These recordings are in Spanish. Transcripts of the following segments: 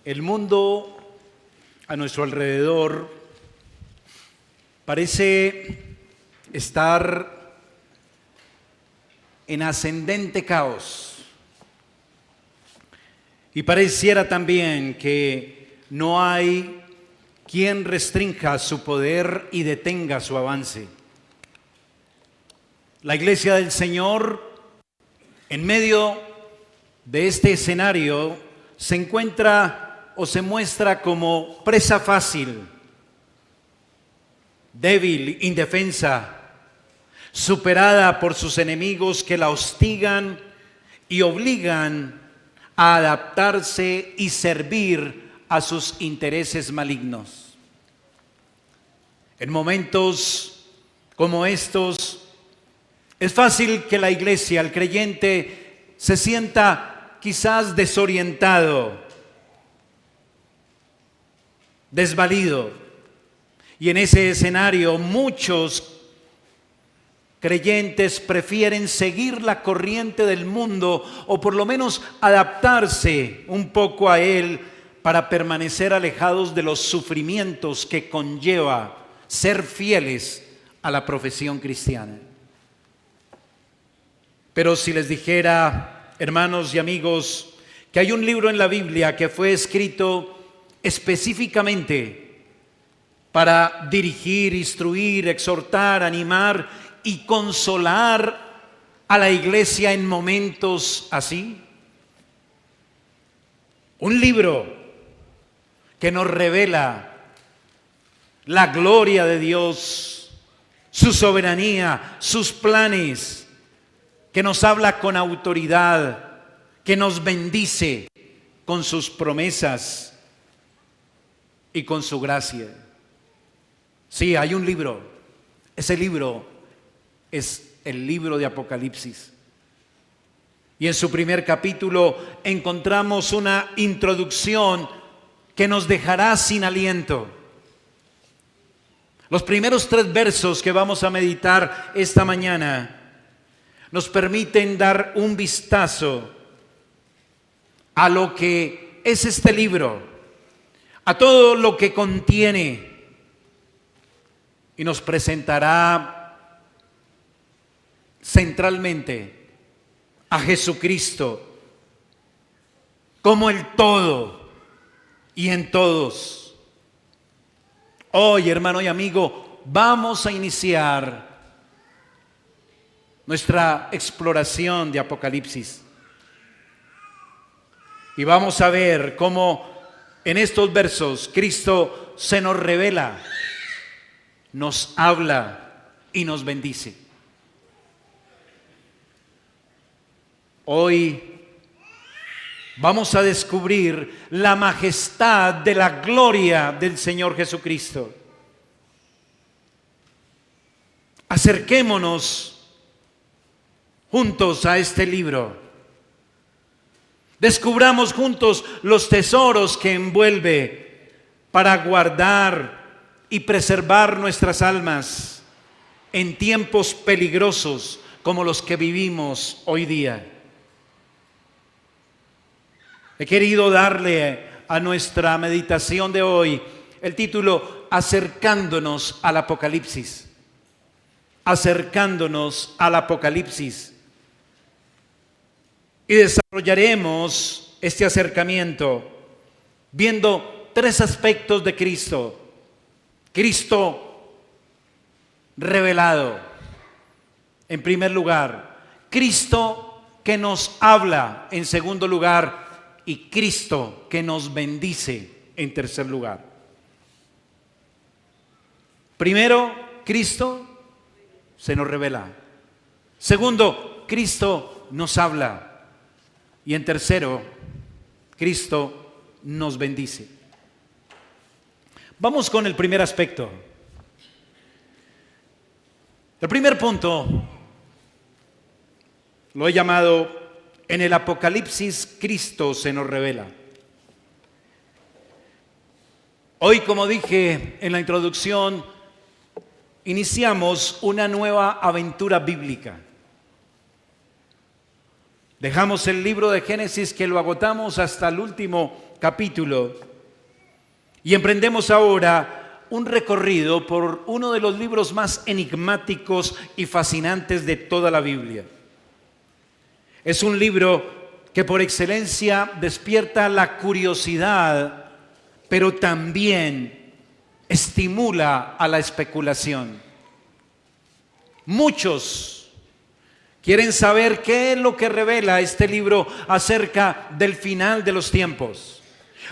El mundo a nuestro alrededor parece estar en ascendente caos y pareciera también que no hay quien restrinja su poder y detenga su avance. La Iglesia del Señor, en medio de este escenario, se encuentra o se muestra como presa fácil, débil, indefensa, superada por sus enemigos que la hostigan y obligan a adaptarse y servir a sus intereses malignos. En momentos como estos, es fácil que la iglesia, el creyente, se sienta quizás desorientado, desvalido. Y en ese escenario muchos creyentes prefieren seguir la corriente del mundo o por lo menos adaptarse un poco a él para permanecer alejados de los sufrimientos que conlleva ser fieles a la profesión cristiana. Pero si les dijera, hermanos y amigos, que hay un libro en la Biblia que fue escrito específicamente para dirigir, instruir, exhortar, animar y consolar a la iglesia en momentos así. Un libro que nos revela la gloria de Dios, su soberanía, sus planes, que nos habla con autoridad, que nos bendice con sus promesas y con su gracia. Sí, hay un libro. Ese libro es el libro de Apocalipsis. Y en su primer capítulo encontramos una introducción que nos dejará sin aliento. Los primeros 3 versos que vamos a meditar esta mañana nos permiten dar un vistazo a lo que es este libro, a todo lo que contiene, y nos presentará centralmente a Jesucristo como el todo y en todos. Hoy, hermano y amigo, vamos a iniciar nuestra exploración de Apocalipsis y vamos a ver cómo en estos versos Cristo se nos revela, nos habla y nos bendice. Hoy vamos a descubrir la majestad de la gloria del Señor Jesucristo. Acerquémonos juntos a este libro. Descubramos juntos los tesoros que envuelve para guardar y preservar nuestras almas en tiempos peligrosos como los que vivimos hoy día. He querido darle a nuestra meditación de hoy el título Acercándonos al Apocalipsis. Acercándonos al Apocalipsis. Y desarrollaremos este acercamiento viendo 3 aspectos de Cristo. Cristo revelado, en primer lugar. Cristo que nos habla, en segundo lugar. Y Cristo que nos bendice, en tercer lugar. Primero, Cristo se nos revela. Segundo, Cristo nos habla. Y en tercero, Cristo nos bendice. Vamos con el primer aspecto. El primer punto lo he llamado: en el Apocalipsis Cristo se nos revela. Hoy, como dije en la introducción, iniciamos una nueva aventura bíblica. Dejamos el libro de Génesis, que lo agotamos hasta el último capítulo y emprendemos ahora un recorrido por uno de los libros más enigmáticos y fascinantes de toda la Biblia. Es un libro que por excelencia despierta la curiosidad, pero también estimula a la especulación. Muchos quieren saber qué es lo que revela este libro acerca del final de los tiempos.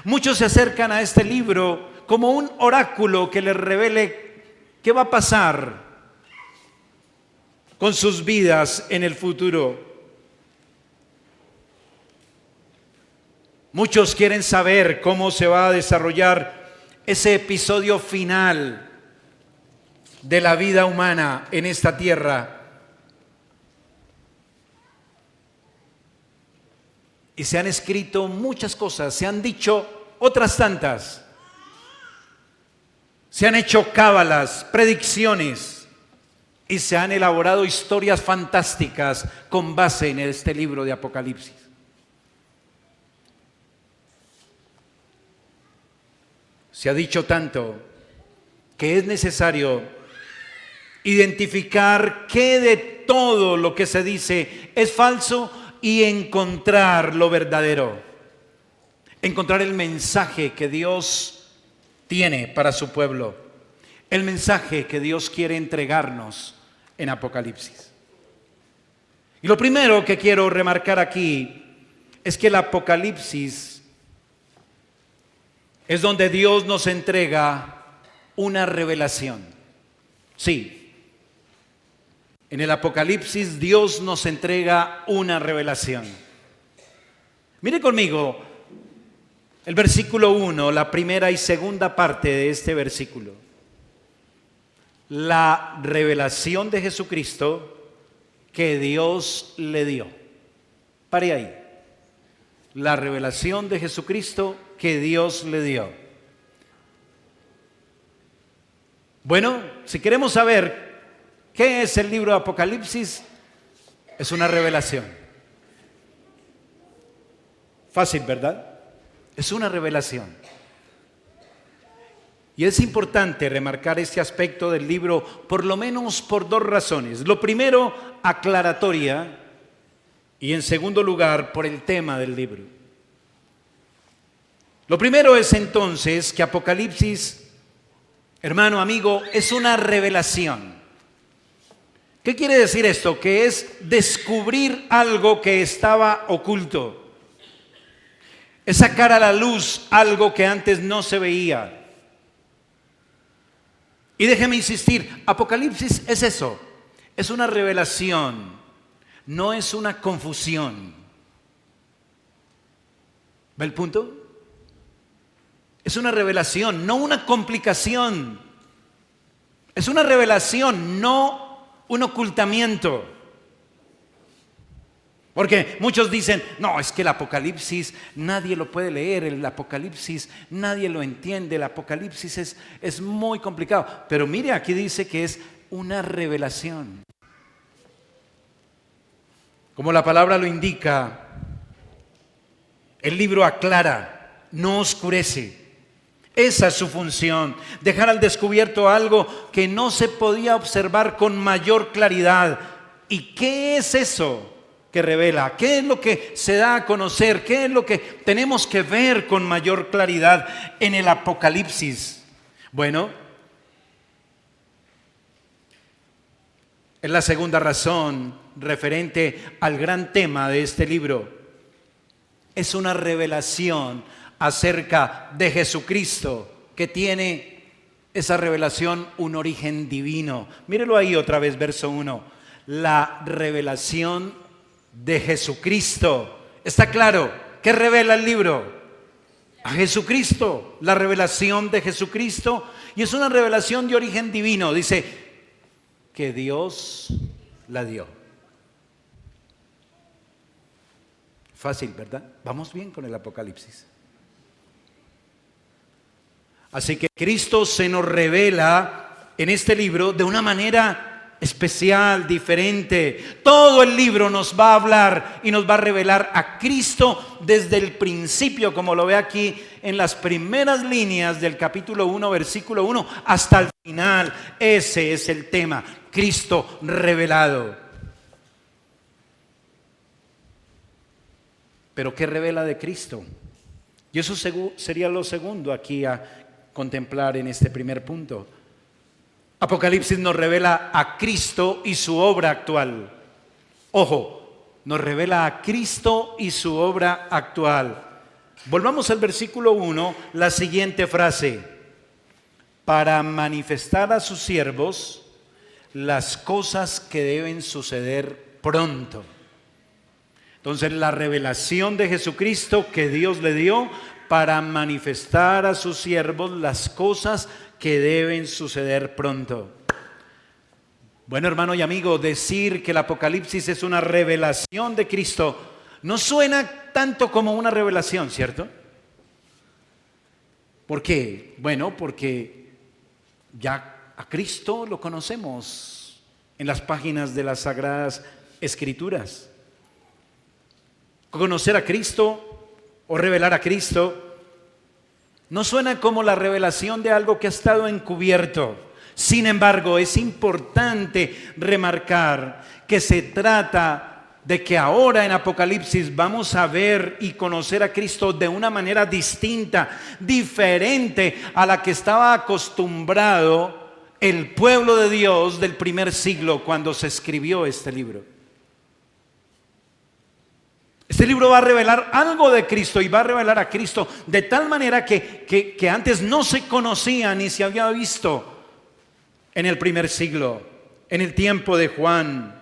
Muchos se acercan a este libro como un oráculo que les revele qué va a pasar con sus vidas en el futuro. Muchos quieren saber cómo se va a desarrollar ese episodio final de la vida humana en esta tierra. Y se han escrito muchas cosas, se han dicho otras tantas. Se han hecho cábalas, predicciones y se han elaborado historias fantásticas con base en este libro de Apocalipsis. Se ha dicho tanto que es necesario identificar qué de todo lo que se dice es falso y encontrar lo verdadero. Encontrar el mensaje que Dios tiene para su pueblo. El mensaje que Dios quiere entregarnos en Apocalipsis. Y lo primero que quiero remarcar aquí es que el Apocalipsis es donde Dios nos entrega una revelación. Sí, en el Apocalipsis Dios nos entrega una revelación. Mire conmigo el versículo 1, la primera y segunda parte de este versículo. La revelación de Jesucristo que Dios le dio. Pare ahí. La revelación de Jesucristo que Dios le dio. Bueno, si queremos saber qué es el libro de Apocalipsis, es una revelación. Fácil, ¿verdad? Es una revelación. Y es importante remarcar este aspecto del libro por lo menos por dos razones. Lo primero, aclaratoria, y en segundo lugar, por el tema del libro. Lo primero es entonces que Apocalipsis, hermano, amigo, es una revelación. ¿Qué quiere decir esto? Que es descubrir algo que estaba oculto. Es sacar a la luz algo que antes no se veía. Y déjeme insistir, Apocalipsis es eso, es una revelación, no es una confusión. ¿Ve el punto? Es una revelación, no una complicación. Es una revelación, no un ocultamiento. Porque muchos dicen, no, es que el Apocalipsis nadie lo puede leer, el Apocalipsis nadie lo entiende, el Apocalipsis es muy complicado. Pero mire, aquí dice que es una revelación. Como la palabra lo indica, el libro aclara, no oscurece. Esa es su función, dejar al descubierto algo que no se podía observar con mayor claridad. ¿Y qué es eso que revela? ¿Qué es lo que se da a conocer? ¿Qué es lo que tenemos que ver con mayor claridad en el Apocalipsis? Bueno, es la segunda razón referente al gran tema de este libro. Es una revelación acerca de Jesucristo que tiene esa revelación un origen divino. Mírelo ahí otra vez, verso 1. La revelación de Jesucristo. ¿Está claro? ¿Qué revela el libro? A Jesucristo, la revelación de Jesucristo. Y es una revelación de origen divino. Dice que Dios la dio. Fácil, ¿verdad? Vamos bien con el Apocalipsis. Así que Cristo se nos revela en este libro de una manera especial, diferente. Todo el libro nos va a hablar y nos va a revelar a Cristo desde el principio, como lo ve aquí en las primeras líneas del capítulo 1, versículo 1, hasta el final. Ese es el tema, Cristo revelado. Pero ¿qué revela de Cristo? Y eso sería lo segundo aquí a contemplar en este primer punto. Apocalipsis nos revela a Cristo y su obra actual. Ojo, nos revela a Cristo y su obra actual. Volvamos al versículo 1, la siguiente frase: para manifestar a sus siervos las cosas que deben suceder pronto. Entonces, la revelación de Jesucristo que Dios le dio para manifestar a sus siervos las cosas que deben suceder pronto. Bueno, hermano y amigo, decir que el Apocalipsis es una revelación de Cristo no suena tanto como una revelación, ¿cierto? ¿Por qué? Bueno, porque ya a Cristo lo conocemos en las páginas de las Sagradas Escrituras. Conocer a Cristo o revelar a Cristo no suena como la revelación de algo que ha estado encubierto. Sin embargo, es importante remarcar que se trata de que ahora en Apocalipsis vamos a ver y conocer a Cristo de una manera distinta, diferente a la que estaba acostumbrado el pueblo de Dios del primer siglo cuando se escribió este libro. Este libro va a revelar algo de Cristo y va a revelar a Cristo de tal manera que antes no se conocía ni se había visto en el primer siglo, en el tiempo de Juan.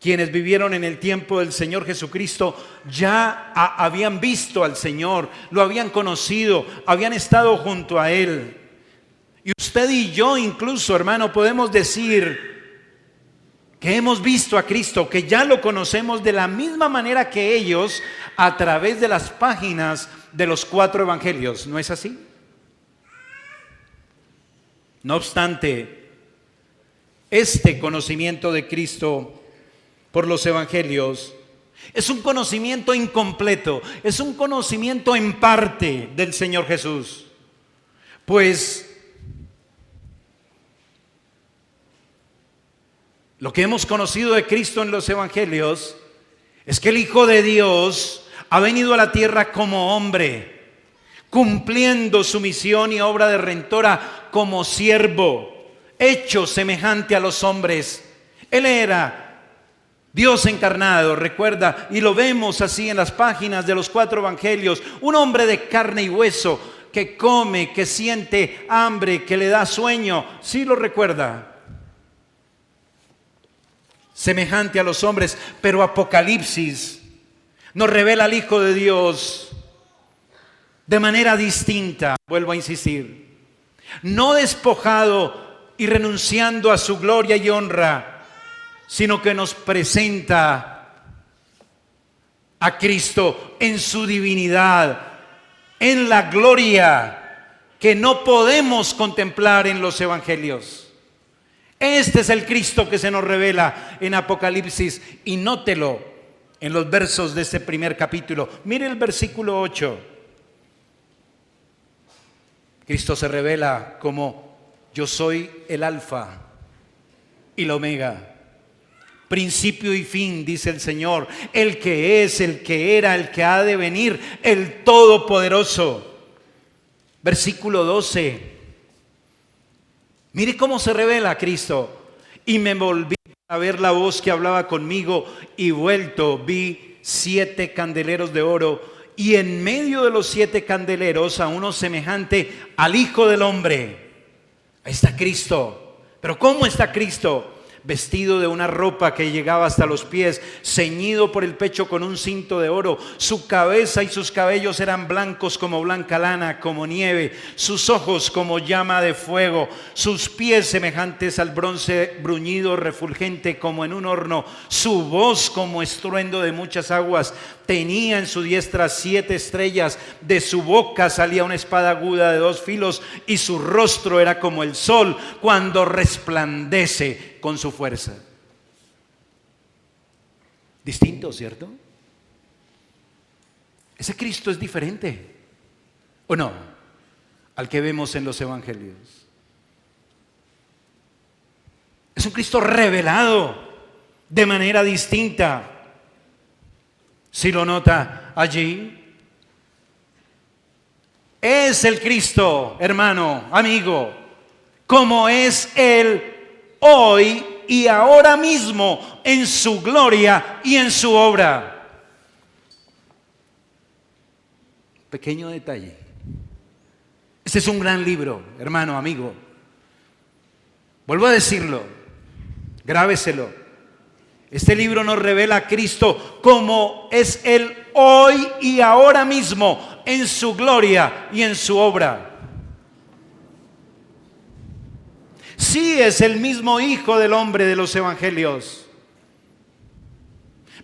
Quienes vivieron en el tiempo del Señor Jesucristo ya habían visto al Señor, lo habían conocido, habían estado junto a Él. Y usted y yo incluso, hermano, podemos decir que hemos visto a Cristo, que ya lo conocemos de la misma manera que ellos a través de las páginas de los 4 evangelios. ¿No es así? No obstante, este conocimiento de Cristo por los evangelios es un conocimiento incompleto, es un conocimiento en parte del Señor Jesús. Pues lo que hemos conocido de Cristo en los evangelios es que el Hijo de Dios ha venido a la tierra como hombre, cumpliendo su misión y obra de redentora como siervo, hecho semejante a los hombres. Él era Dios encarnado, recuerda, y lo vemos así en las páginas de los 4 evangelios, un hombre de carne y hueso que come, que siente hambre, que le da sueño. ¿Sí lo recuerda? Semejante a los hombres, pero Apocalipsis nos revela al Hijo de Dios de manera distinta. Vuelvo a insistir, no despojado y renunciando a su gloria y honra, sino que nos presenta a Cristo en su divinidad, en la gloria que no podemos contemplar en los evangelios. Este es el Cristo que se nos revela en Apocalipsis, y nótelo en los versos de este primer capítulo. Mire el versículo 8. Cristo se revela como: yo soy el Alfa y el Omega, principio y fin, dice el Señor, el que es, el que era, el que ha de venir, el Todopoderoso. Versículo 12. Mire cómo se revela a Cristo. Y me volví a ver la voz que hablaba conmigo, y vuelto vi 7 candeleros de oro, y en medio de los 7 candeleros a uno semejante al Hijo del Hombre. Ahí está Cristo. Pero ¿cómo está Cristo? Vestido de una ropa que llegaba hasta los pies, ceñido por el pecho con un cinto de oro. Su cabeza y sus cabellos eran blancos como blanca lana, como nieve. Sus ojos como llama de fuego. Sus pies semejantes al bronce bruñido, refulgente como en un horno. Su voz como estruendo de muchas aguas. tenía en su diestra 7 estrellas, de su boca salía una espada aguda de 2 filos, y su rostro era como el sol cuando resplandece con su fuerza. Distinto, ¿cierto? Ese Cristo es diferente, ¿o no?, al que vemos en los evangelios. Es un Cristo revelado de manera distinta. Si lo nota allí, es el Cristo, hermano, amigo, como es Él hoy y ahora mismo, en su gloria y en su obra. Pequeño detalle. Este es un gran libro, hermano, amigo. Vuelvo a decirlo, grábeselo. Este libro nos revela a Cristo como es Él hoy y ahora mismo, en su gloria y en su obra. Sí, es el mismo Hijo del Hombre de los evangelios,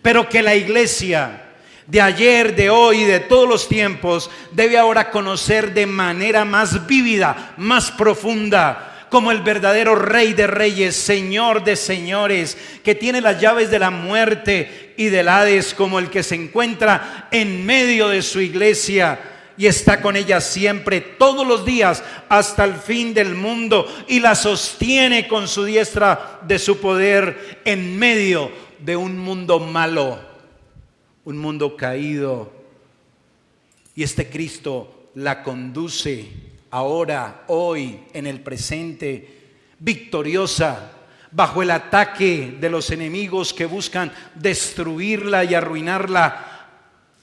pero que la iglesia de ayer, de hoy y de todos los tiempos debe ahora conocer de manera más vívida, más profunda, como el verdadero Rey de Reyes, Señor de Señores, que tiene las llaves de la muerte y del Hades, como el que se encuentra en medio de su iglesia y está con ella siempre, todos los días, hasta el fin del mundo, y la sostiene con su diestra de su poder en medio de un mundo malo, un mundo caído. Y este Cristo la conduce ahora, hoy, en el presente, victoriosa, bajo el ataque de los enemigos que buscan destruirla y arruinarla,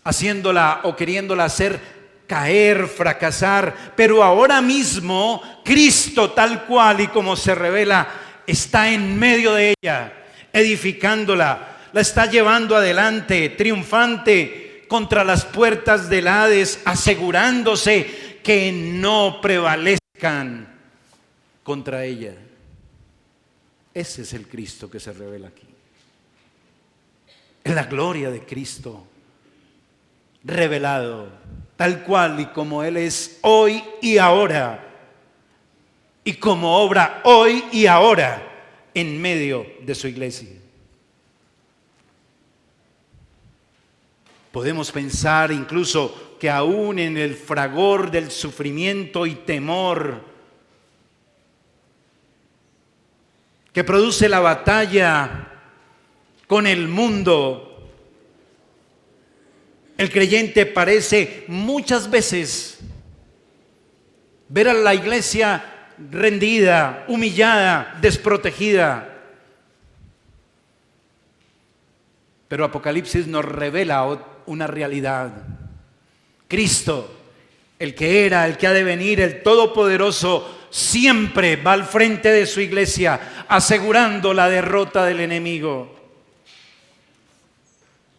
haciéndola o queriéndola hacer caer, fracasar. Pero ahora mismo Cristo, tal cual y como se revela, está en medio de ella, edificándola, la está llevando adelante, triunfante contra las puertas del Hades, asegurándose que no prevalezcan contra ella. Ese es el Cristo que se revela aquí. Es la gloria de Cristo revelado, tal cual y como Él es hoy y ahora, y como obra hoy y ahora en medio de su iglesia. Podemos pensar incluso que aún en el fragor del sufrimiento y temor que produce la batalla con el mundo, el creyente parece muchas veces ver a la iglesia rendida, humillada, desprotegida. Pero Apocalipsis nos revela una realidad. Cristo, el que era, el que ha de venir, el Todopoderoso, siempre va al frente de su iglesia, asegurando la derrota del enemigo.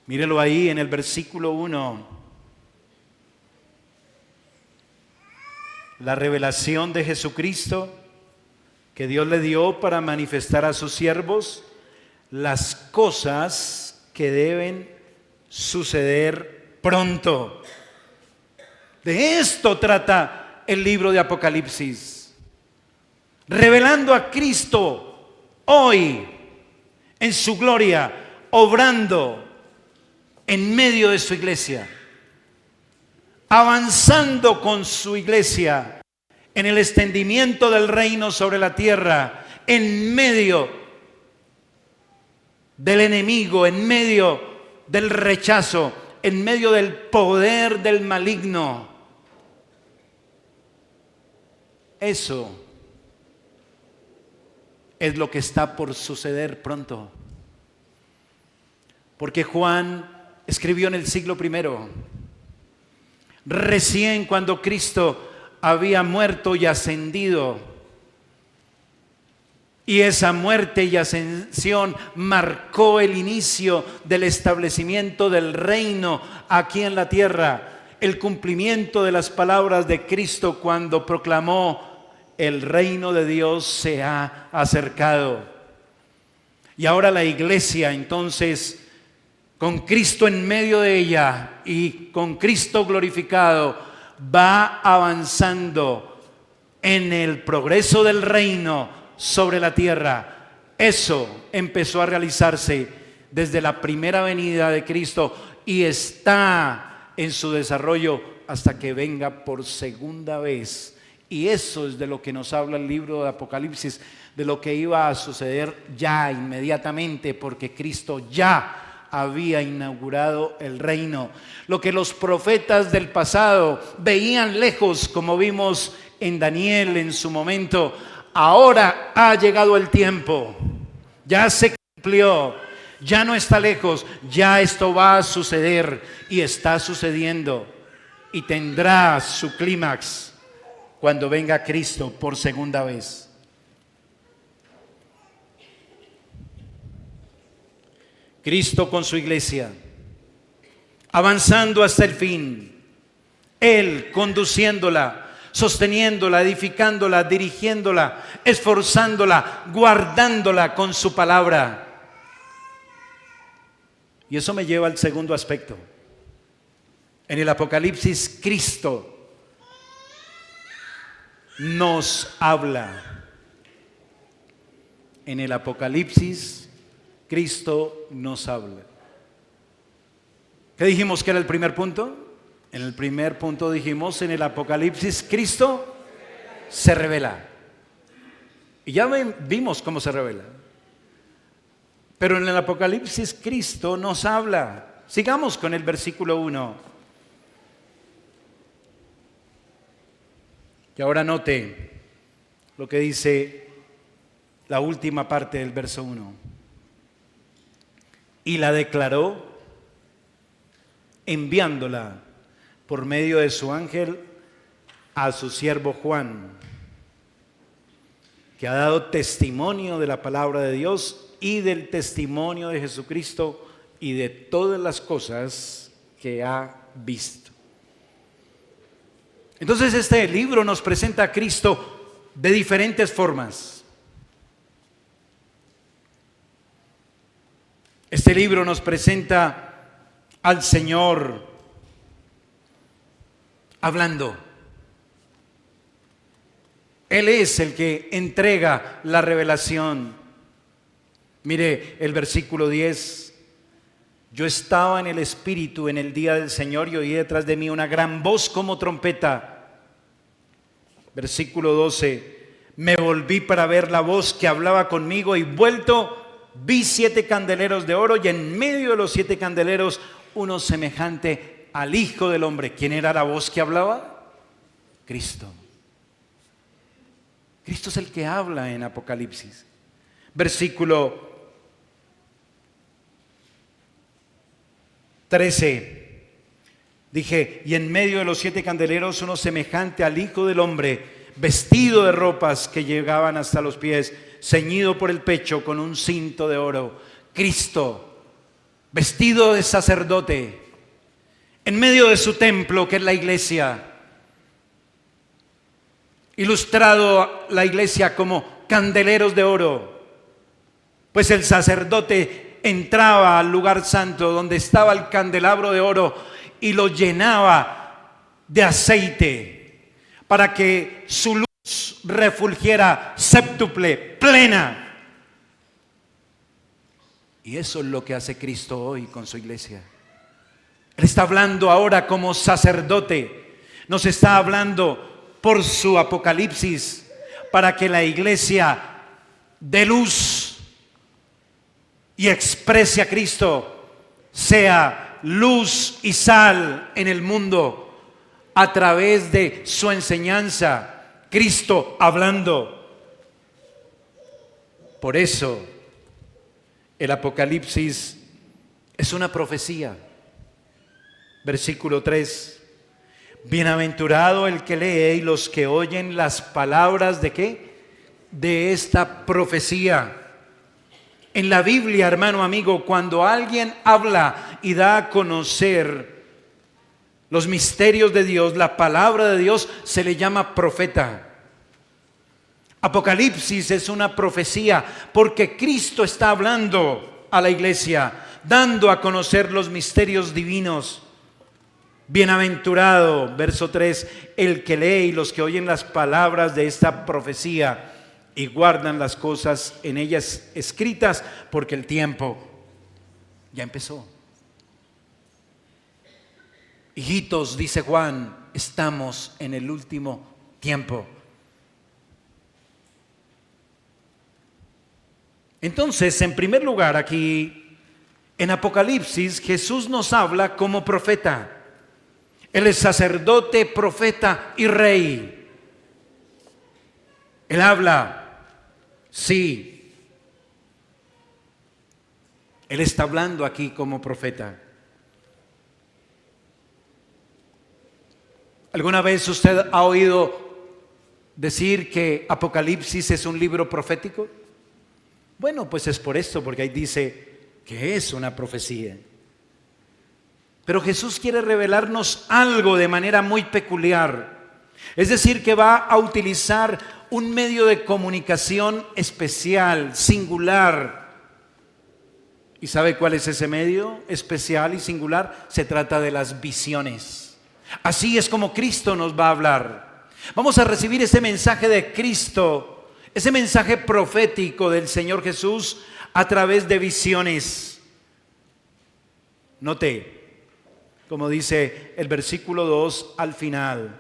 Mírelo ahí en el versículo 1. La revelación de Jesucristo que Dios le dio para manifestar a sus siervos las cosas que deben suceder pronto. De esto trata el libro de Apocalipsis, revelando a Cristo hoy en su gloria, obrando en medio de su iglesia, avanzando con su iglesia en el extendimiento del reino sobre la tierra, en medio del enemigo, en medio del rechazo, en medio del poder del maligno. Eso es lo que está por suceder pronto. Porque Juan escribió en el siglo I, recién cuando Cristo había muerto y ascendido. Y esa muerte y ascensión marcó el inicio del establecimiento del reino aquí en la tierra, el cumplimiento de las palabras de Cristo cuando proclamó: el reino de Dios se ha acercado. Y ahora la iglesia entonces con Cristo en medio de ella y con Cristo glorificado, va avanzando en el progreso del reino sobre la tierra. Eso empezó a realizarse desde la primera venida de Cristo y está en su desarrollo hasta que venga por segunda vez. Y eso es de lo que nos habla el libro de Apocalipsis, de lo que iba a suceder ya inmediatamente, porque Cristo ya había inaugurado el reino. Lo que los profetas del pasado veían lejos, como vimos en Daniel en su momento, ahora ha llegado el tiempo, ya se cumplió, ya no está lejos, ya esto va a suceder y está sucediendo y tendrá su clímax cuando venga Cristo por segunda vez. Cristo con su iglesia, avanzando hasta el fin, Él conduciéndola, sosteniéndola, edificándola, dirigiéndola, esforzándola, guardándola con su palabra. Y eso me lleva al segundo aspecto. En el Apocalipsis, Cristo nos habla. En el Apocalipsis, Cristo nos habla. ¿Qué dijimos que era el primer punto? En el primer punto dijimos, en el Apocalipsis, Cristo se revela. Y ya vimos cómo se revela. Pero en el Apocalipsis, Cristo nos habla. Sigamos con el versículo 1. Y ahora note lo que dice la última parte del verso 1. Y la declaró enviándola por medio de su ángel a su siervo Juan, que ha dado testimonio de la palabra de Dios y del testimonio de Jesucristo y de todas las cosas que ha visto. Entonces este libro nos presenta a Cristo de diferentes formas. Este libro nos presenta al Señor hablando. Él es el que entrega la revelación. Mire el versículo 10. Yo estaba en el Espíritu en el día del Señor y oí detrás de mí una gran voz como trompeta. Versículo 12. Me volví para ver la voz que hablaba conmigo y vuelto vi 7 candeleros de oro y en medio de los 7 candeleros uno semejante al Hijo del Hombre. ¿Quién era la voz que hablaba? Cristo. Cristo es el que habla en Apocalipsis. Versículo 13. Dije, y en medio de los 7 candeleros uno semejante al Hijo del Hombre, vestido de ropas que llegaban hasta los pies, ceñido por el pecho con un cinto de oro. Cristo, vestido de sacerdote, en medio de su templo, que es la iglesia, ilustrado la iglesia como candeleros de oro, pues el sacerdote entraba al lugar santo donde estaba el candelabro de oro y lo llenaba de aceite para que su luz refulgiera séptuple, plena. Y eso es lo que hace Cristo hoy con su iglesia. Él está hablando ahora como sacerdote, nos está hablando por su Apocalipsis para que la iglesia dé luz y exprese a Cristo, sea luz y sal en el mundo a través de su enseñanza, Cristo hablando. Por eso el Apocalipsis es una profecía. Versículo 3. Bienaventurado el que lee y los que oyen las palabras ¿de qué? De esta profecía. En la Biblia, hermano amigo, cuando alguien habla y da a conocer los misterios de Dios, la palabra de Dios, se le llama profeta. Apocalipsis es una profecía porque Cristo está hablando a la iglesia. dando a conocer los misterios divinos. Bienaventurado, verso 3, el que lee y los que oyen las palabras de esta profecía y guardan las cosas en ellas escritas, porque el tiempo ya empezó. Hijitos, dice Juan, estamos en el último tiempo. Entonces, en primer lugar, aquí en Apocalipsis, Jesús nos habla como profeta. Él es sacerdote, profeta y rey. Él habla, sí. Él está hablando aquí como profeta. ¿Alguna vez usted ha oído decir que Apocalipsis es un libro profético? Bueno, pues es por esto, porque ahí dice que es una profecía. Pero Jesús quiere revelarnos algo de manera muy peculiar. Es decir, que va a utilizar un medio de comunicación especial, singular. ¿Y sabe cuál es ese medio especial y singular? Se trata de las visiones. Así es como Cristo nos va a hablar. Vamos a recibir ese mensaje de Cristo, ese mensaje profético del Señor Jesús a través de visiones. Note, como dice el versículo 2 al final,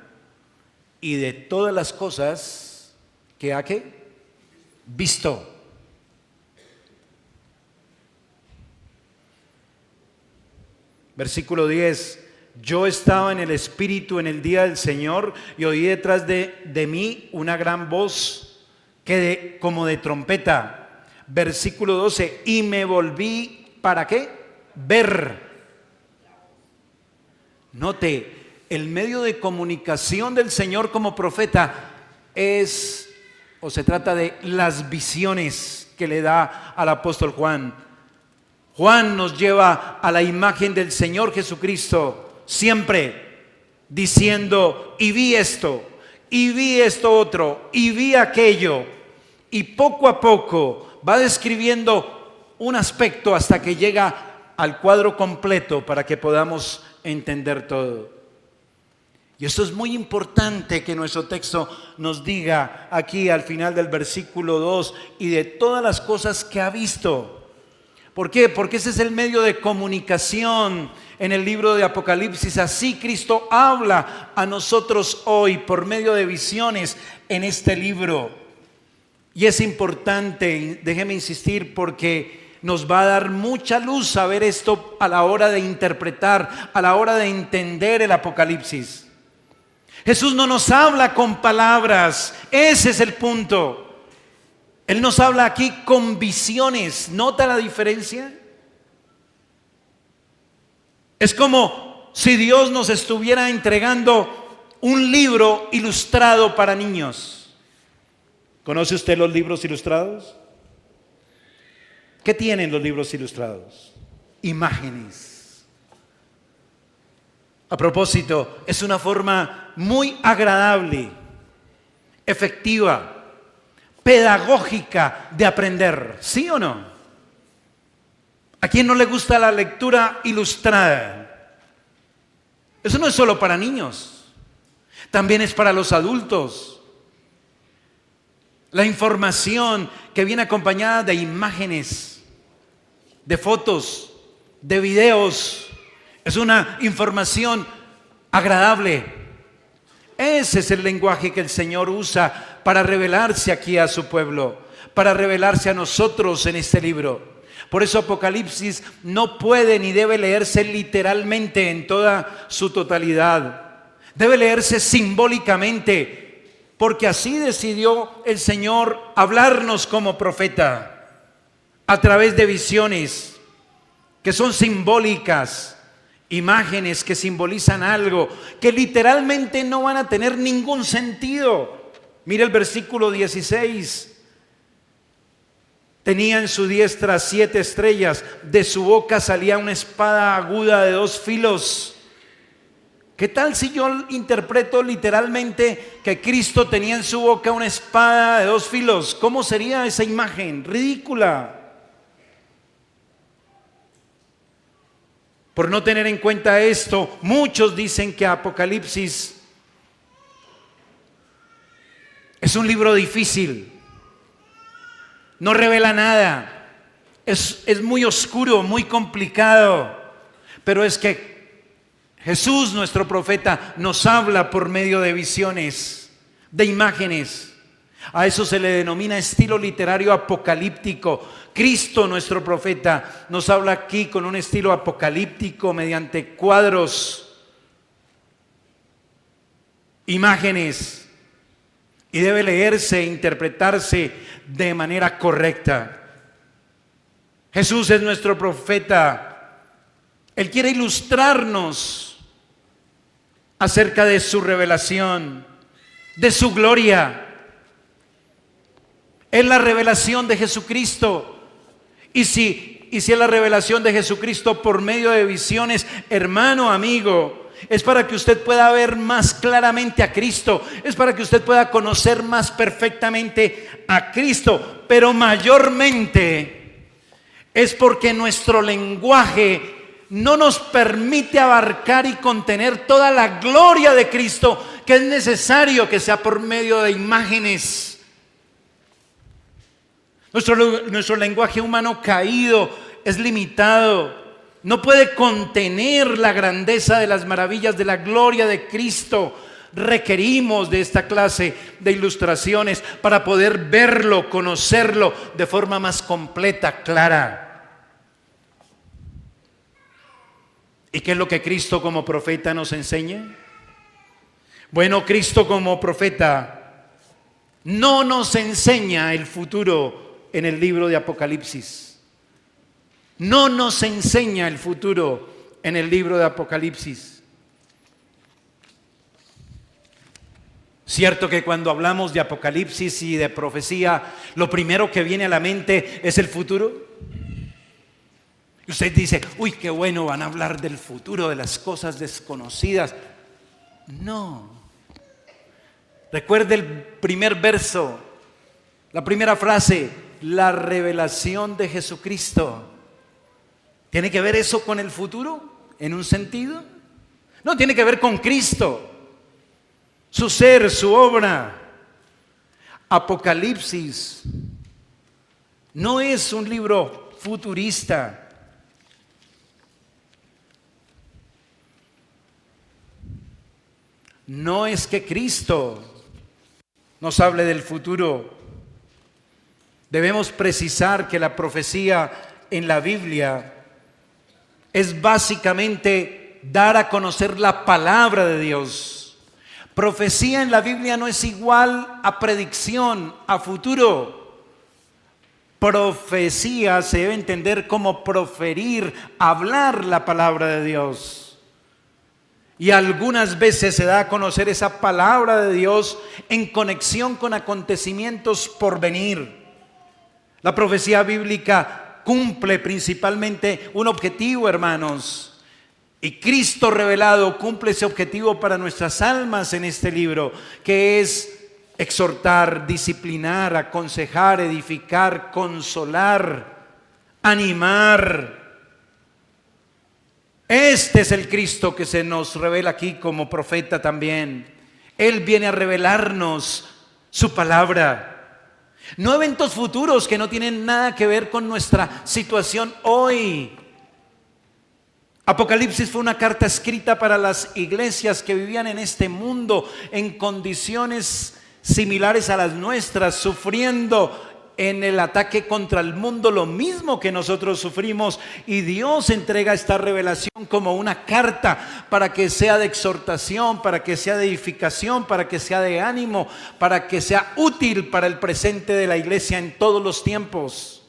y de todas las cosas que ha visto. Versículo 10, yo estaba en el Espíritu en el día del Señor y oí detrás de mí una gran voz como de trompeta. Versículo 12, y me volví, ¿para qué? Ver. Note, el medio de comunicación del Señor como profeta se trata de las visiones que le da al apóstol Juan. Juan nos lleva a la imagen del Señor Jesucristo, siempre diciendo, y vi esto otro, y vi aquello, y poco a poco va describiendo un aspecto hasta que llega al cuadro completo para que podamos entender todo. Y esto es muy importante que nuestro texto nos diga aquí al final del versículo 2, y de todas las cosas que ha visto. ¿Por qué? Porque ese es el medio de comunicación en el libro de Apocalipsis. Así Cristo habla a nosotros hoy por medio de visiones en este libro. Y es importante, déjeme insistir, porque nos va a dar mucha luz saber esto a la hora de interpretar, a la hora de entender el Apocalipsis. Jesús no nos habla con palabras, ese es el punto. Él nos habla aquí con visiones. ¿Nota la diferencia? Es como si Dios nos estuviera entregando un libro ilustrado para niños. ¿Conoce usted los libros ilustrados? ¿Qué tienen los libros ilustrados? Imágenes. A propósito, es una forma muy agradable, efectiva, pedagógica de aprender, ¿sí o no? ¿A quién no le gusta la lectura ilustrada? Eso no es solo para niños, también es para los adultos. La información que viene acompañada de imágenes, de fotos, de videos, es una información agradable. Ese es el lenguaje que el Señor usa para revelarse aquí a su pueblo, para revelarse a nosotros en este libro. Por eso Apocalipsis no puede ni debe leerse literalmente en toda su totalidad. Debe leerse simbólicamente, porque así decidió el Señor hablarnos como profeta, a través de visiones que son simbólicas, imágenes que simbolizan algo, que literalmente no van a tener ningún sentido. Mira el versículo 16. Tenía en su diestra 7 estrellas, de su boca salía una espada aguda de 2 filos. ¿Qué tal si yo interpreto literalmente que Cristo tenía en su boca una espada de 2 filos? ¿Cómo sería esa imagen? Ridícula. Por no tener en cuenta esto, muchos dicen que Apocalipsis es un libro difícil, no revela nada, es muy oscuro, muy complicado, pero es que Jesús, nuestro profeta, nos habla por medio de visiones, de imágenes. A eso se le denomina estilo literario apocalíptico. Cristo, nuestro profeta, nos habla aquí con un estilo apocalíptico mediante cuadros, imágenes, y debe leerse e interpretarse de manera correcta. Jesús es nuestro profeta. Él quiere ilustrarnos acerca de su revelación, de su gloria. Es la revelación de Jesucristo. Y si es la revelación de Jesucristo por medio de visiones, hermano, amigo, es para que usted pueda ver más claramente a Cristo, es para que usted pueda conocer más perfectamente a Cristo, pero mayormente es porque nuestro lenguaje no nos permite abarcar y contener toda la gloria de Cristo, que es necesario que sea por medio de imágenes. Nuestro lenguaje humano caído es limitado, no puede contener la grandeza de las maravillas de la gloria de Cristo. Requerimos de esta clase de ilustraciones para poder verlo, conocerlo de forma más completa, clara. ¿Y qué es lo que Cristo como profeta nos enseña? Bueno, Cristo como profeta no nos enseña el futuro en el libro de Apocalipsis. No nos enseña el futuro en el libro de Apocalipsis. Cierto que cuando hablamos de Apocalipsis y de profecía, lo primero que viene a la mente es el futuro. Y usted dice, uy, qué bueno, van a hablar del futuro, de las cosas desconocidas. No. Recuerde el primer verso, la primera frase, la revelación de Jesucristo. ¿Tiene que ver eso con el futuro en un sentido? No, tiene que ver con Cristo, su ser, su obra. Apocalipsis no es un libro futurista. No es que Cristo nos hable del futuro. Debemos precisar que la profecía en la Biblia es básicamente dar a conocer la palabra de Dios. Profecía en la Biblia no es igual a predicción, a futuro. Profecía se debe entender como proferir, hablar la palabra de Dios. Y algunas veces se da a conocer esa palabra de Dios en conexión con acontecimientos por venir. La profecía bíblica cumple principalmente un objetivo, hermanos, y Cristo revelado cumple ese objetivo para nuestras almas en este libro, que es exhortar, disciplinar, aconsejar, edificar, consolar, animar. Este es el Cristo que se nos revela aquí como profeta también. Él viene a revelarnos su palabra. No eventos futuros que no tienen nada que ver con nuestra situación hoy. Apocalipsis fue una carta escrita para las iglesias que vivían en este mundo en condiciones similares a las nuestras, sufriendo en el ataque contra el mundo lo mismo que nosotros sufrimos, y Dios entrega esta revelación como una carta para que sea de exhortación, para que sea de edificación, para que sea de ánimo, para que sea útil para el presente de la iglesia en todos los tiempos.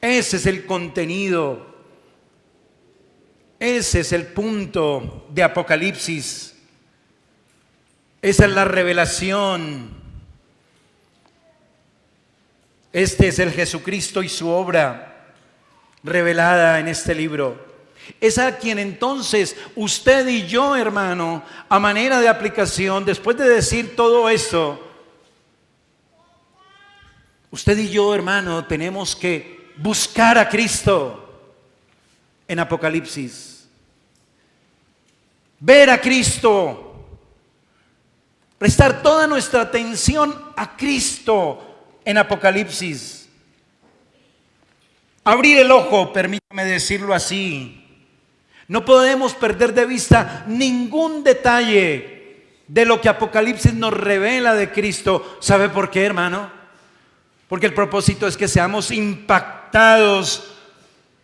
Ese es el contenido, ese es el punto de Apocalipsis. Esa es la revelación. Este es el Jesucristo y su obra revelada en este libro. Es a quien entonces usted y yo, hermano, a manera de aplicación, después de decir todo esto, usted y yo, hermano, tenemos que buscar a Cristo en Apocalipsis. Ver a Cristo, prestar toda nuestra atención a Cristo en Apocalipsis. Abrir el ojo, permítame decirlo así. No podemos perder de vista ningún detalle de lo que Apocalipsis nos revela de Cristo. ¿Sabe por qué, hermano? Porque el propósito es que seamos impactados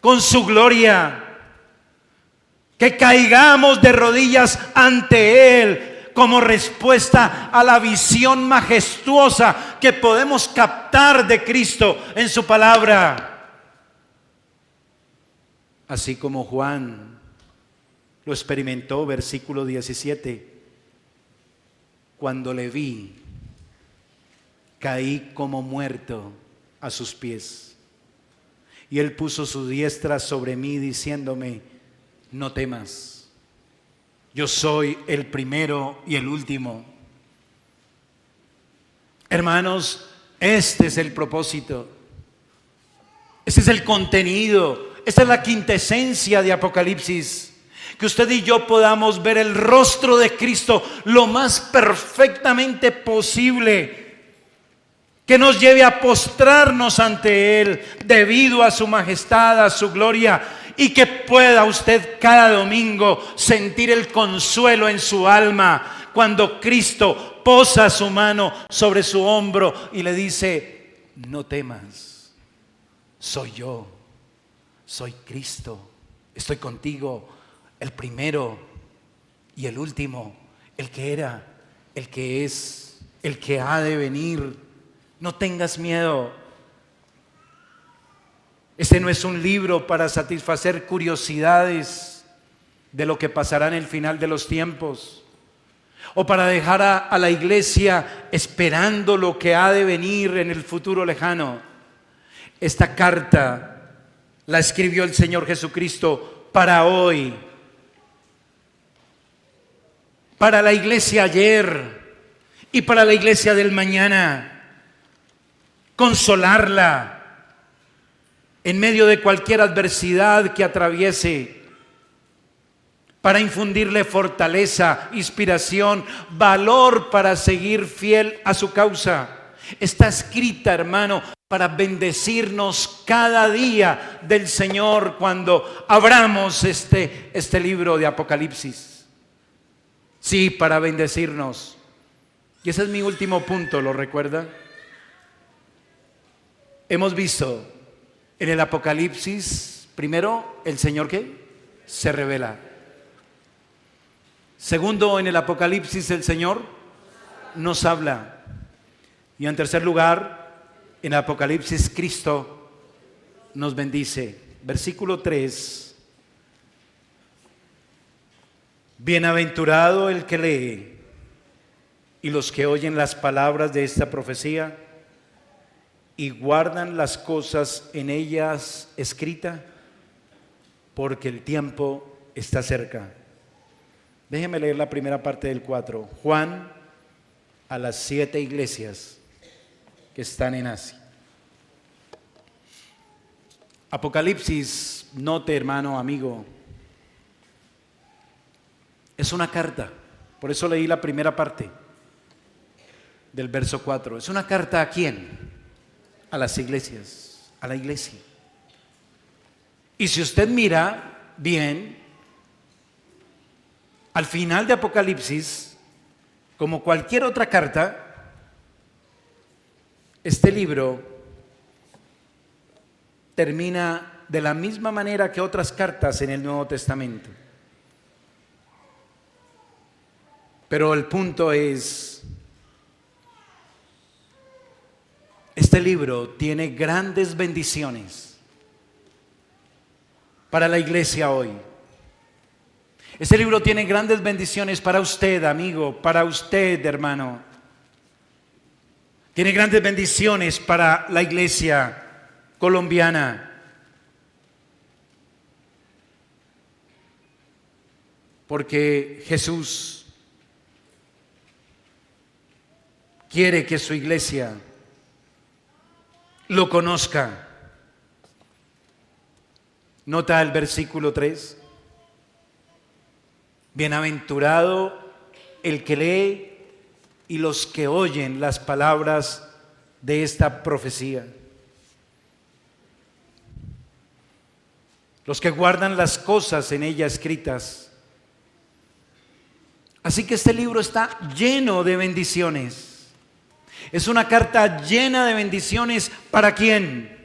con su gloria, que caigamos de rodillas ante Él como respuesta a la visión majestuosa que podemos captar de Cristo en su palabra. Así como Juan lo experimentó, versículo 17, cuando le vi, caí como muerto a sus pies. Y Él puso su diestra sobre mí diciéndome: no temas, yo soy el primero y el último. Hermanos, este es el propósito, este es el contenido, esta es la quintesencia de Apocalipsis. Que usted y yo podamos ver el rostro de Cristo lo más perfectamente posible, que nos lleve a postrarnos ante Él debido a su majestad, a su gloria, y que pueda usted cada domingo sentir el consuelo en su alma cuando Cristo posa su mano sobre su hombro y le dice: no temas, soy yo, soy Cristo, estoy contigo, el primero y el último, el que era, el que es, el que ha de venir. No tengas miedo. Este no es un libro para satisfacer curiosidades de lo que pasará en el final de los tiempos, o para dejar a la iglesia esperando lo que ha de venir en el futuro lejano. Esta carta la escribió el Señor Jesucristo para hoy, para la iglesia ayer y para la iglesia del mañana. Consolarla en medio de cualquier adversidad que atraviese, para infundirle fortaleza, inspiración, valor para seguir fiel a su causa. Está escrita, hermano, para bendecirnos cada día del Señor cuando abramos este libro de Apocalipsis. Sí, para bendecirnos. Y ese es mi último punto, ¿lo recuerda? Hemos visto en el Apocalipsis, primero, el Señor ¿qué? Se revela. Segundo, en el Apocalipsis el Señor nos habla. Y en tercer lugar, en el Apocalipsis Cristo nos bendice. Versículo 3. Bienaventurado el que lee y los que oyen las palabras de esta profecía y guardan las cosas en ellas escritas, porque el tiempo está cerca. Déjeme leer la primera parte del 4. Juan a las 7 iglesias que están en Asia. Apocalipsis, note, hermano, amigo, es una carta. Por eso leí la primera parte del verso 4. Es una carta ¿a quién? A las iglesias, a la iglesia. Y si usted mira bien, al final de Apocalipsis, como cualquier otra carta, este libro termina de la misma manera que otras cartas en el Nuevo Testamento. Pero el punto es, este libro tiene grandes bendiciones para la iglesia hoy. Este libro tiene grandes bendiciones para usted, amigo, para usted, hermano. Tiene grandes bendiciones para la iglesia colombiana. Porque Jesús quiere que su iglesia lo conozca. Nota el versículo 3. Bienaventurado el que lee y los que oyen las palabras de esta profecía. Los que guardan las cosas en ella escritas. Así que este libro está lleno de bendiciones. Es una carta llena de bendiciones. ¿Para quién?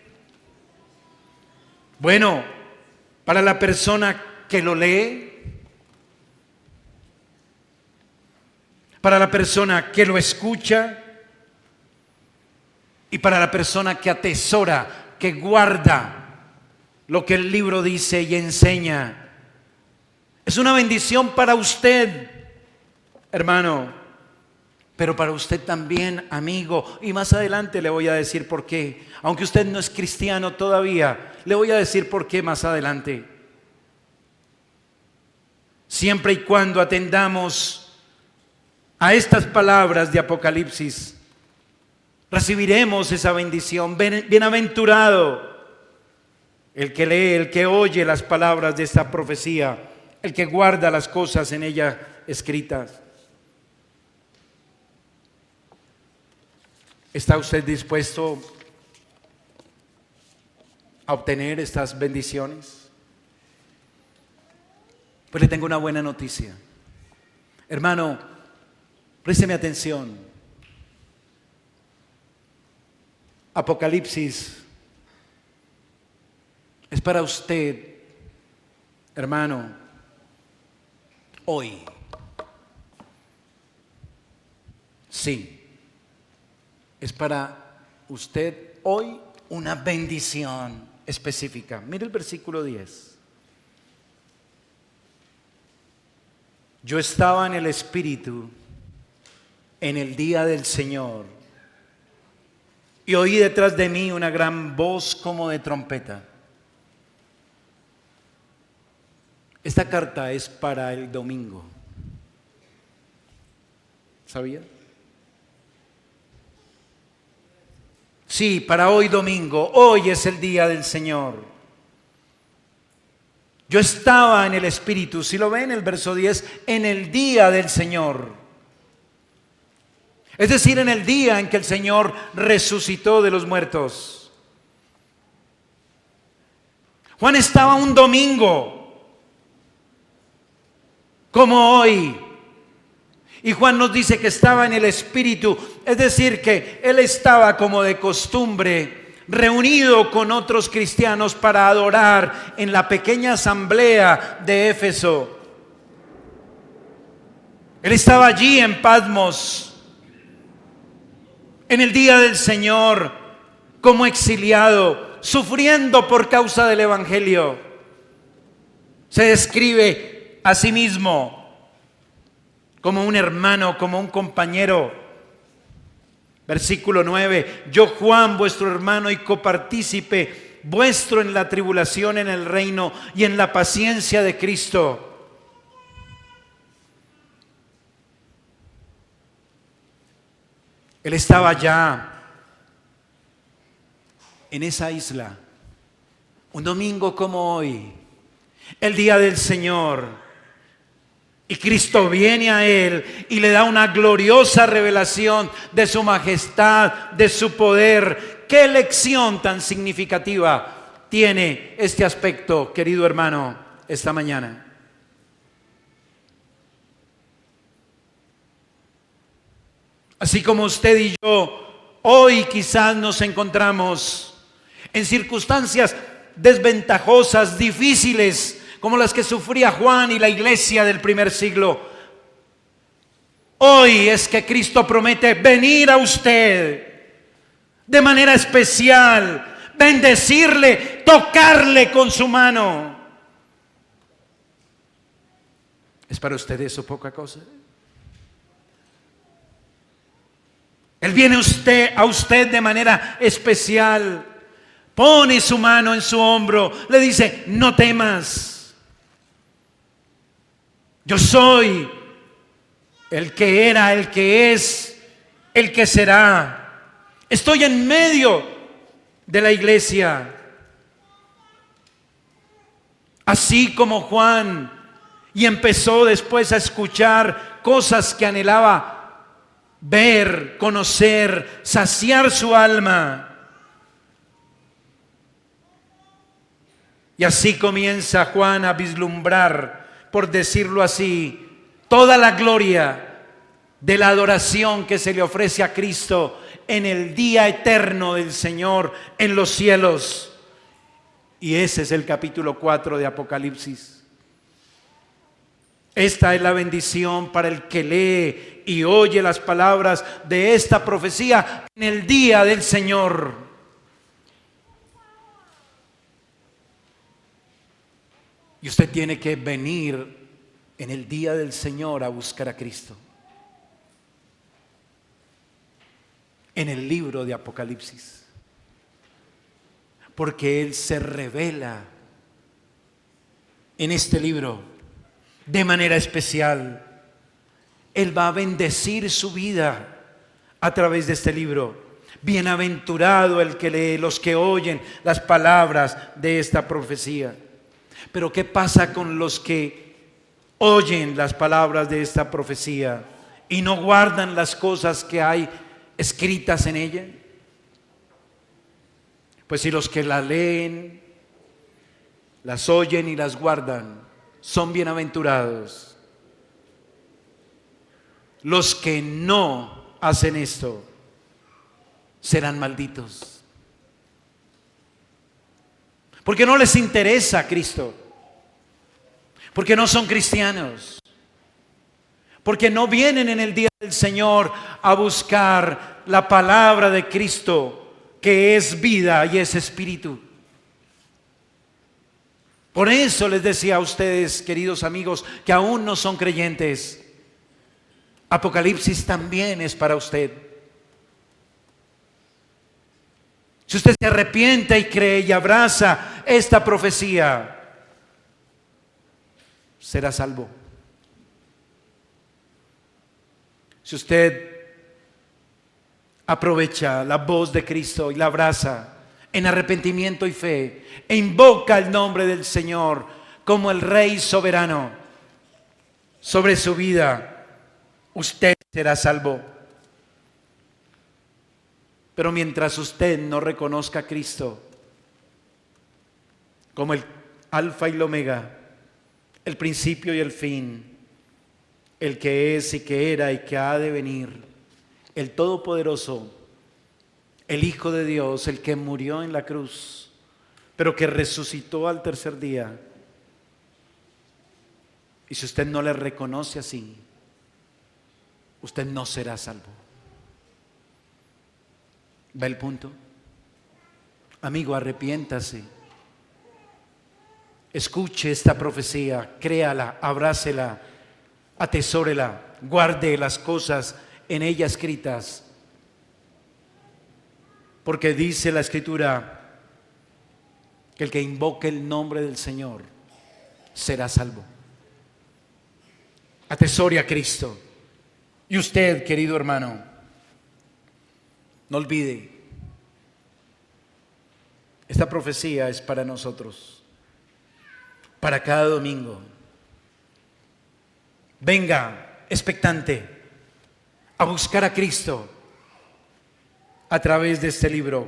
Bueno, para la persona que lo lee, para la persona que lo escucha y para la persona que atesora, que guarda lo que el libro dice y enseña. Es una bendición para usted, hermano, pero para usted también, amigo. Y más adelante le voy a decir por qué. Aunque usted no es cristiano todavía, le voy a decir por qué más adelante. Siempre y cuando atendamos a estas palabras de Apocalipsis, recibiremos esa bendición. Bienaventurado el que lee, el que oye las palabras de esta profecía, el que guarda las cosas en ella escritas. ¿Está usted dispuesto a obtener estas bendiciones? Pues le tengo una buena noticia. Hermano, présteme atención. Apocalipsis es para usted, hermano, hoy. Sí, es para usted hoy una bendición específica. Mire el versículo 10. Yo estaba en el Espíritu en el día del Señor y oí detrás de mí una gran voz como de trompeta. Esta carta es para el domingo. ¿Sabía? Sí, para hoy domingo. Hoy es el día del Señor. Yo estaba en el Espíritu, si lo ven en el verso 10, en el día del Señor. Es decir, en el día en que el Señor resucitó de los muertos. Juan estaba un domingo, como hoy. Y Juan nos dice que estaba en el Espíritu, es decir, que él estaba como de costumbre, reunido con otros cristianos para adorar en la pequeña asamblea de Éfeso. Él estaba allí en Patmos, en el día del Señor, como exiliado, sufriendo por causa del Evangelio. Se describe a sí mismo como un hermano, como un compañero. Versículo 9, yo Juan, vuestro hermano y copartícipe vuestro en la tribulación, en el reino y en la paciencia de Cristo. Él estaba ya en esa isla, un domingo como hoy, el día del Señor. Y Cristo viene a él y le da una gloriosa revelación de su majestad, de su poder. ¿Qué lección tan significativa tiene este aspecto, querido hermano, esta mañana? Así como usted y yo hoy quizás nos encontramos en circunstancias desventajosas, difíciles, como las que sufría Juan y la iglesia del primer siglo. Hoy es que Cristo promete venir a usted de manera especial, bendecirle, tocarle con su mano. ¿Es para usted eso poca cosa? Él viene a usted de manera especial, pone su mano en su hombro, le dice, no temas. Yo soy el que era, el que es, el que será. Estoy en medio de la iglesia. Así como Juan, y empezó después a escuchar cosas que anhelaba ver, conocer, saciar su alma. Y así comienza Juan a vislumbrar, por decirlo así, toda la gloria de la adoración que se le ofrece a Cristo en el día eterno del Señor en los cielos. Y ese es el capítulo 4 de Apocalipsis. Esta es la bendición para el que lee y oye las palabras de esta profecía en el día del Señor. Y usted tiene que venir en el día del Señor a buscar a Cristo. En el libro de Apocalipsis. Porque Él se revela en este libro de manera especial. Él va a bendecir su vida a través de este libro. Bienaventurado el que lee, los que oyen las palabras de esta profecía. Pero ¿qué pasa con los que oyen las palabras de esta profecía y no guardan las cosas que hay escritas en ella? Pues si los que la leen, las oyen y las guardan, son bienaventurados. Los que no hacen esto serán malditos. Porque no les interesa Cristo. Porque no son cristianos. Porque no vienen en el día del Señor a buscar la palabra de Cristo, que es vida y es espíritu. Por eso les decía a ustedes, queridos amigos, que aún no son creyentes. Apocalipsis también es para usted. Si usted se arrepiente y cree y abraza esta profecía, será salvo. Si usted aprovecha la voz de Cristo y la abraza en arrepentimiento y fe, e invoca el nombre del Señor como el Rey soberano sobre su vida, usted será salvo. Pero mientras usted no reconozca a Cristo como el Alfa y el Omega, el principio y el fin, el que es y que era y que ha de venir, el Todopoderoso, el Hijo de Dios, el que murió en la cruz, pero que resucitó al tercer día. Y si usted no le reconoce así, usted no será salvo. ¿Ve el punto? Amigo, arrepiéntase. Escuche esta profecía, créala, abrácela, atesórela, guarde las cosas en ella escritas. Porque dice la Escritura que el que invoque el nombre del Señor será salvo. Atesore a Cristo. Y usted, querido hermano, no olvide, esta profecía es para nosotros, para cada domingo. Venga expectante a buscar a Cristo a través de este libro.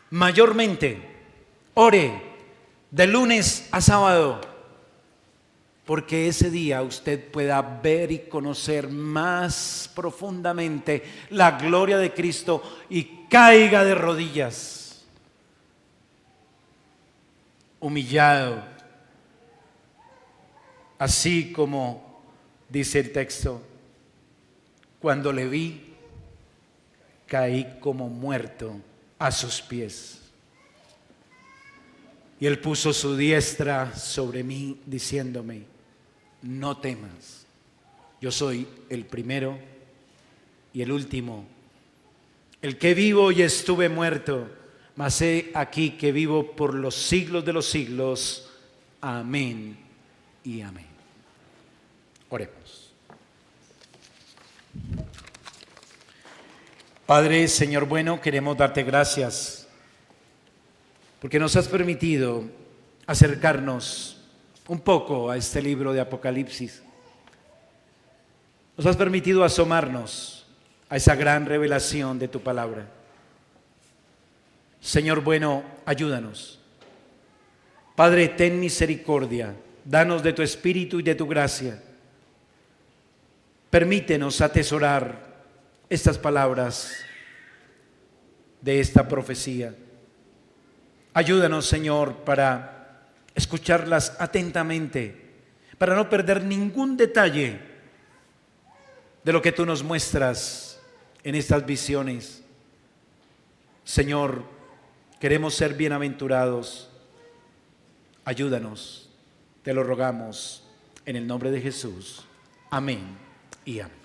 Mayormente, ore de lunes a sábado, porque ese día usted pueda ver y conocer más profundamente la gloria de Cristo y caiga de rodillas, humillado, así como dice el texto: cuando le vi, caí como muerto a sus pies. Y Él puso su diestra sobre mí, diciéndome: no temas, yo soy el primero y el último, el que vivo y estuve muerto, mas he aquí que vivo por los siglos de los siglos. Amén y amén. Oremos. Padre, Señor bueno, queremos darte gracias porque nos has permitido acercarnos un poco a este libro de Apocalipsis. Nos has permitido asomarnos a esa gran revelación de tu palabra. Señor bueno, ayúdanos. Padre, ten misericordia, danos de tu espíritu y de tu gracia. Permítenos atesorar estas palabras de esta profecía. Ayúdanos, Señor, para escucharlas atentamente, para no perder ningún detalle de lo que tú nos muestras en estas visiones. Señor, queremos ser bienaventurados. Ayúdanos, te lo rogamos en el nombre de Jesús. Amén y amén.